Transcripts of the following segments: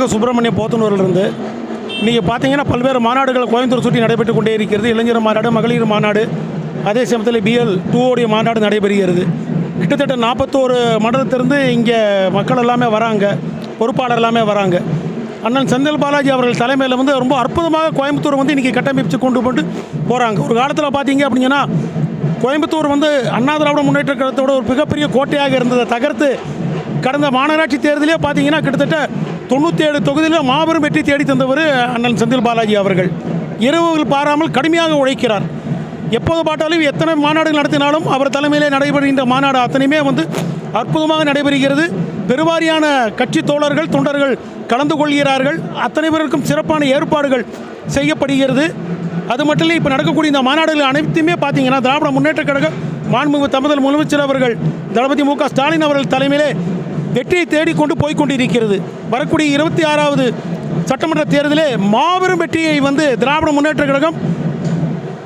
சுப்பிரமணிய போத்தனூரிலிருந்து நீங்கள் பார்த்தீங்கன்னா பல்வேறு மாநாடுகள் கோயம்புத்தூர் சுற்றி நடைபெற்று கொண்டே இருக்கிறது. இளைஞர் மாநாடு, மகளிர் மாநாடு, அதே சமயத்தில் BL2 உடைய மாநாடு நடைபெறுகிறது. கிட்டத்தட்ட 41 மண்டலத்திலிருந்து இங்கே மக்கள் எல்லாமே வராங்க, பொறுப்பாளர் எல்லாமே வராங்க. அண்ணன் செந்தில் பாலாஜி அவர்கள் தலைமையில் ரொம்ப அற்புதமாக கோயம்புத்தூர் இன்றைக்கி கட்டமைச்சு கொண்டு போகிறாங்க. ஒரு காலத்தில் பார்த்தீங்க அப்படின்னா கோயம்புத்தூர் அண்ணா திராவிட முன்னேற்ற கழகத்தோட ஒரு மிகப்பெரிய கோட்டையாக இருந்ததை தகர்த்து கடந்த மாநகராட்சி தேர்தலே பார்த்தீங்கன்னா கிட்டத்தட்ட 97 தொகுதியில் மாபெரும் வெற்றி தேடி தந்தவர் அண்ணன் செந்தில் பாலாஜி அவர்கள். இரவுகள் பாராமல் கடுமையாக உழைக்கிறார். எப்போது பார்த்தாலும் எத்தனை மாநாடுகள் நடத்தினாலும் அவர் தலைமையிலே நடைபெறுகின்ற மாநாடு அத்தனையுமே அற்புதமாக நடைபெறுகிறது. பெருவாரியான கட்சி தோழர்கள், தொண்டர்கள் கலந்து கொள்கிறார்கள். அத்தனை பேருக்கும் சிறப்பான ஏற்பாடுகள் செய்யப்படுகிறது. அது மட்டும் இல்லை, இப்போ நடக்கக்கூடிய இந்த மாநாடுகள் அனைத்துமே பார்த்தீங்கன்னா திராவிட முன்னேற்ற கழக மாண்புமிகு தமிழ் முதலமைச்சர் அவர்கள் தளபதி மு க ஸ்டாலின் அவர்கள் தலைமையிலே வெற்றியை தேடிக்கொண்டு போய்கொண்டிருக்கிறது. வரக்கூடிய 26வது சட்டமன்ற தேர்தலிலே மாபெரும் வெற்றியை திராவிட முன்னேற்ற கழகம்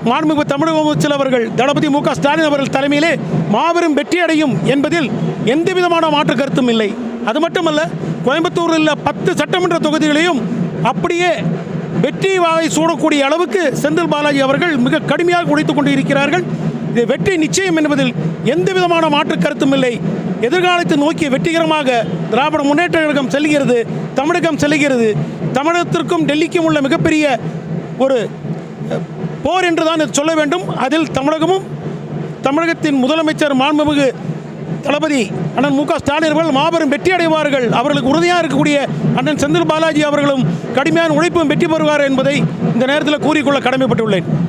மாண்புமிகு தமிழக முதலமைச்சர் அவர்கள் தளபதி மு க ஸ்டாலின் அவர்கள் தலைமையிலே மாபெரும் வெற்றி அடையும் என்பதில் எந்த விதமான மாற்று கருத்தும் இல்லை. அது மட்டுமல்ல, கோயம்புத்தூரில் உள்ள 10 சட்டமன்ற தொகுதிகளையும் அப்படியே வெற்றி வாகை சூடக்கூடிய அளவுக்கு செந்தில் பாலாஜி அவர்கள் மிக கடுமையாக உழைத்துக் கொண்டு இருக்கிறார்கள். இது வெற்றி நிச்சயம் என்பதில் எந்த விதமான மாற்று கருத்தும் இல்லை. எதிர்காலத்தை நோக்கி வெற்றிகரமாக திராவிட முன்னேற்ற கழகம் செல்கிறது, தமிழகம் செல்கிறது. தமிழகத்திற்கும் டெல்லிக்கும் உள்ள மிகப்பெரிய ஒரு போர் என்று தான் சொல்ல வேண்டும். அதில் தமிழகத்தின் முதலமைச்சர் மாண்புமிகு தளபதி அண்ணன் மு க ஸ்டாலின் அவர்கள் மாபெரும் வெற்றி அடைவார்கள். அவர்களுக்கு உறுதியாக இருக்கக்கூடிய அண்ணன் செந்தில் பாலாஜி அவர்களும் கடுமையான உழைப்பும் வெற்றி பெறுவார் என்பதை இந்த நேரத்தில் கூறிக்கொள்ள கடமைப்பட்டுள்ளேன்.